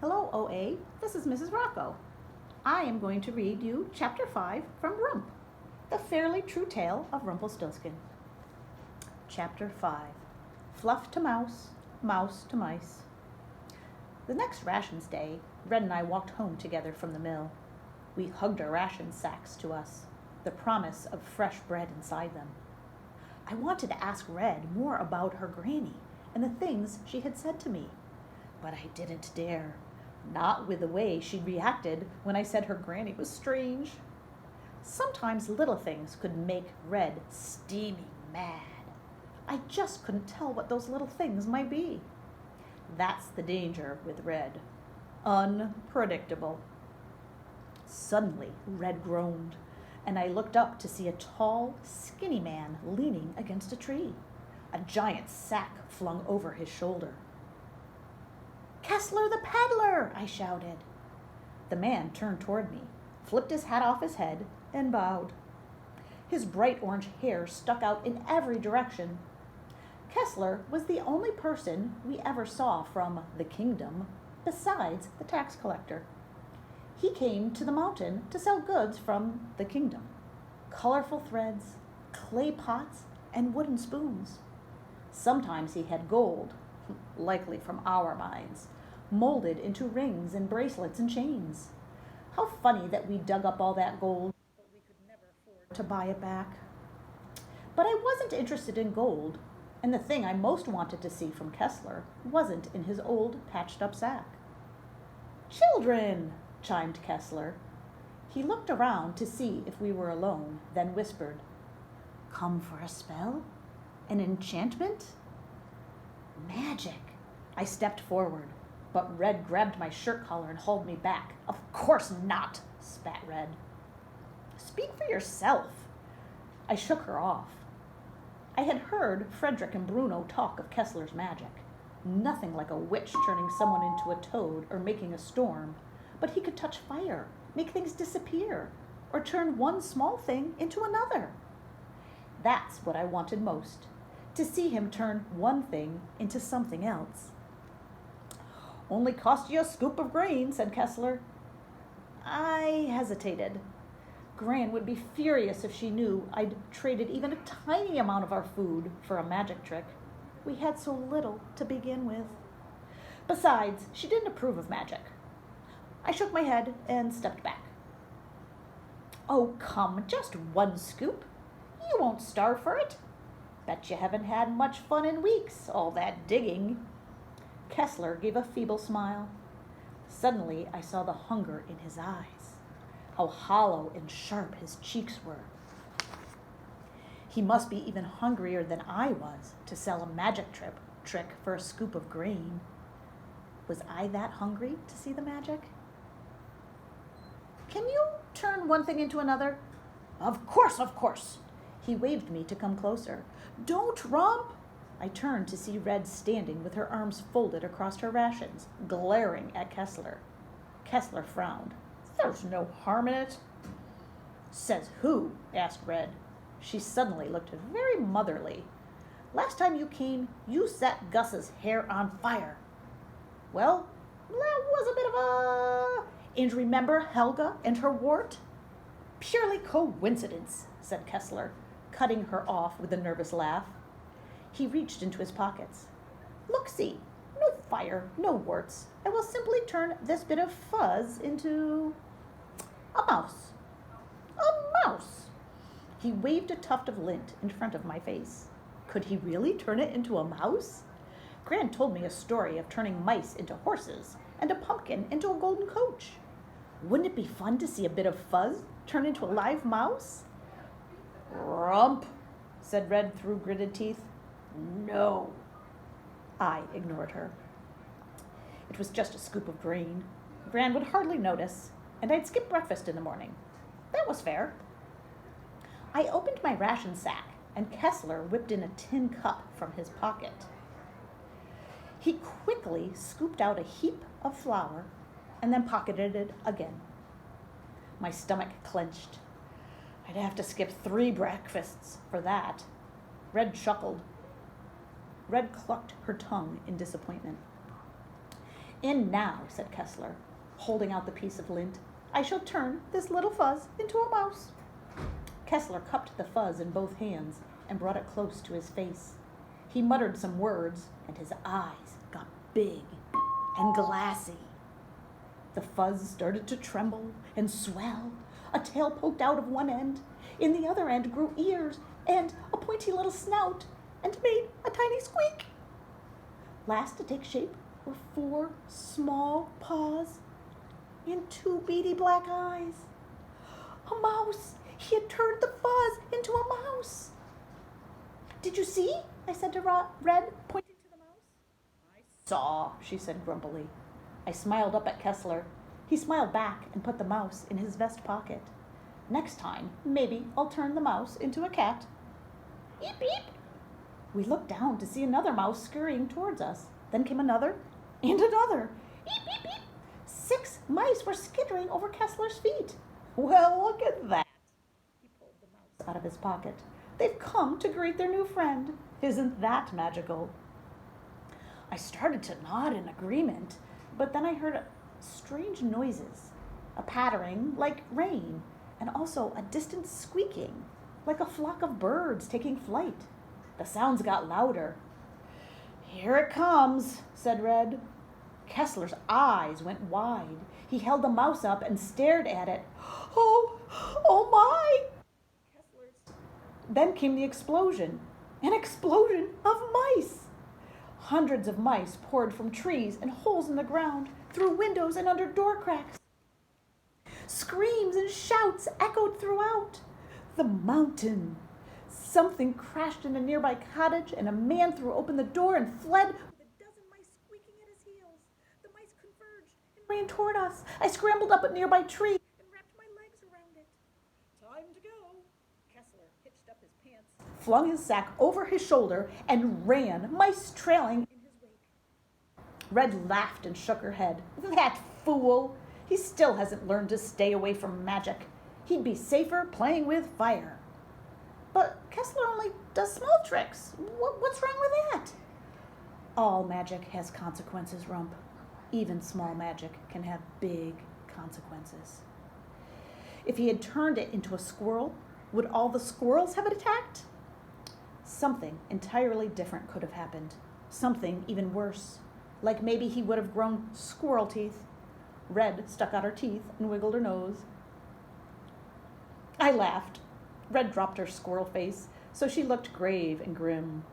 Hello, OA. This is Mrs. Rockow. I am going to read you Chapter 5 from Rump, the fairly true tale of Rumpelstiltskin. Chapter 5. Fluff to Mouse, Mouse to Mice. The next rations day, Red and I walked home together from the mill. We hugged our ration sacks to us, the promise of fresh bread inside them. I wanted to ask Red more about her granny and the things she had said to me, but I didn't dare. Not with the way she reacted when I said her granny was strange. Sometimes little things could make Red steaming mad. I just couldn't tell what those little things might be. That's the danger with Red. Unpredictable. Suddenly, Red groaned, and I looked up to see a tall, skinny man leaning against a tree, a giant sack flung over his shoulder. "Kessler the peddler!" I shouted. The man turned toward me, flipped his hat off his head, and bowed. His bright orange hair stuck out in every direction. Kessler was the only person we ever saw from the kingdom, besides the tax collector. He came to the mountain to sell goods from the kingdom: colorful threads, clay pots, and wooden spoons. Sometimes he had gold, likely from our mines, molded into rings and bracelets and chains. How funny that we dug up all that gold, but we could never afford to buy it back. But I wasn't interested in gold, and the thing I most wanted to see from Kessler wasn't in his old patched-up sack. "Children!" chimed Kessler. He looked around to see if we were alone, then whispered, "Come for a spell? An enchantment?" "Magic!" I stepped forward, but Red grabbed my shirt collar and hauled me back. "Of course not," spat Red. "Speak for yourself." I shook her off. I had heard Frederick and Bruno talk of Kessler's magic. Nothing like a witch turning someone into a toad or making a storm, but he could touch fire, make things disappear, or turn one small thing into another. That's what I wanted most, to see him turn one thing into something else. "Only cost you a scoop of grain," said Kessler. I hesitated. Gran would be furious if she knew I'd traded even a tiny amount of our food for a magic trick. We had so little to begin with. Besides, she didn't approve of magic. I shook my head and stepped back. "Oh, come, just one scoop. You won't starve for it. Bet you haven't had much fun in weeks, all that digging." Kessler gave a feeble smile. Suddenly, I saw the hunger in his eyes, how hollow and sharp his cheeks were. He must be even hungrier than I was to sell a magic trick for a scoop of grain. Was I that hungry to see the magic? "Can you turn one thing into another?" Of course. He waved me to come closer. "Don't, Rump!" I turned to see Red standing with her arms folded across her rations, glaring at Kessler. Kessler frowned. "There's no harm in it." "Says who?" asked Red. She suddenly looked very motherly. "Last time you came, you set Gus's hair on fire." "Well, that was a bit of a... And remember Helga and her wart?" "Purely coincidence," said Kessler, cutting her off with a nervous laugh. He reached into his pockets. "Look-see, no fire, no warts. I will simply turn this bit of fuzz into... a mouse. A mouse!" He waved a tuft of lint in front of my face. Could he really turn it into a mouse? Gran told me a story of turning mice into horses and a pumpkin into a golden coach. Wouldn't it be fun to see a bit of fuzz turn into a live mouse? "Rump," said Red through gritted teeth. "No." I ignored her. It was just a scoop of grain. Gran would hardly notice, and I'd skip breakfast in the morning. That was fair. I opened my ration sack, and Kessler whipped in a tin cup from his pocket. He quickly scooped out a heap of flour and then pocketed it again. My stomach clenched. I'd have to skip 3 breakfasts for that. Red chuckled. Red clucked her tongue in disappointment. "And now," said Kessler, holding out the piece of lint, "I shall turn this little fuzz into a mouse." Kessler cupped the fuzz in both hands and brought it close to his face. He muttered some words, and his eyes got big and glassy. The fuzz started to tremble and swell. A tail poked out of one end. In the other end grew ears and a pointy little snout and made a tiny squeak. Last to take shape were 4 small paws and 2 beady black eyes. A mouse! He had turned the fuzz into a mouse. "Did you see?" I said to Red, pointing to the mouse. "I saw," she said grumpily. I smiled up at Kessler. He smiled back and put the mouse in his vest pocket. "Next time, maybe I'll turn the mouse into a cat." "Eep, eep." We looked down to see another mouse scurrying towards us. Then came another and another. "Eep, eep, eep." 6 mice were skittering over Kessler's feet. "Well, look at that." He pulled the mouse out of his pocket. "They've come to greet their new friend. Isn't that magical?" I started to nod in agreement, but then I heard strange noises, a pattering like rain, and also a distant squeaking, like a flock of birds taking flight. The sounds got louder. "Here it comes," said Red. Kessler's eyes went wide. He held the mouse up and stared at it. Oh my!" Then came the explosion, an explosion of mice. Hundreds of mice poured from trees and holes in the ground, through windows and under door cracks. Screams and shouts echoed throughout. The mountain. Something crashed in a nearby cottage, and a man threw open the door and fled with a dozen mice squeaking at his heels. The mice converged and ran toward us. I scrambled up a nearby tree and wrapped my legs around it. "Time to go." Kessler hitched up his pants, flung his sack over his shoulder, and ran, mice trailing in his wake. Red laughed and shook her head. "That fool! He still hasn't learned to stay away from magic. He'd be safer playing with fire." "But Kessler only does small tricks. What's wrong with that?" "All magic has consequences, Rump. Even small magic can have big consequences." If he had turned it into a squirrel, would all the squirrels have it attacked? Something entirely different could have happened. Something even worse. Like maybe he would have grown squirrel teeth. Red stuck out her teeth and wiggled her nose. I laughed. Red dropped her squirrel face, so she looked grave and grim.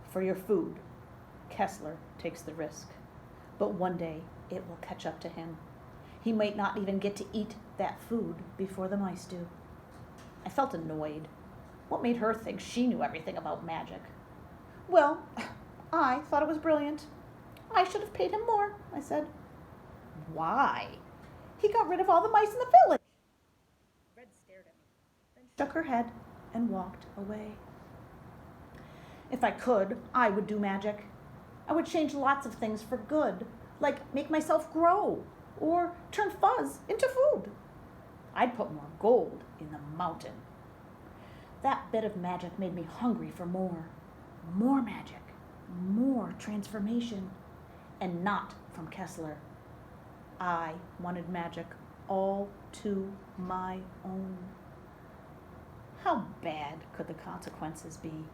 "For your food, Kessler takes the risk. But one day it will catch up to him. He might not even get to eat that food before the mice do." I felt annoyed. What made her think she knew everything about magic? "Well, I thought it was brilliant. I should have paid him more," I said. "Why?" "He got rid of all the mice in the village." Red stared at me, then shook her head and walked away. If I could, I would do magic. I would change lots of things for good, like make myself grow, or turn fuzz into food. I'd put more gold in the mountain. That bit of magic made me hungry for more. More magic, more transformation, and not from Kessler. I wanted magic all to my own. How bad could the consequences be?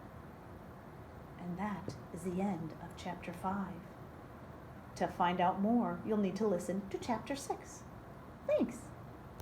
And that is the end of Chapter 5. To find out more, you'll need to listen to Chapter 6. Thanks.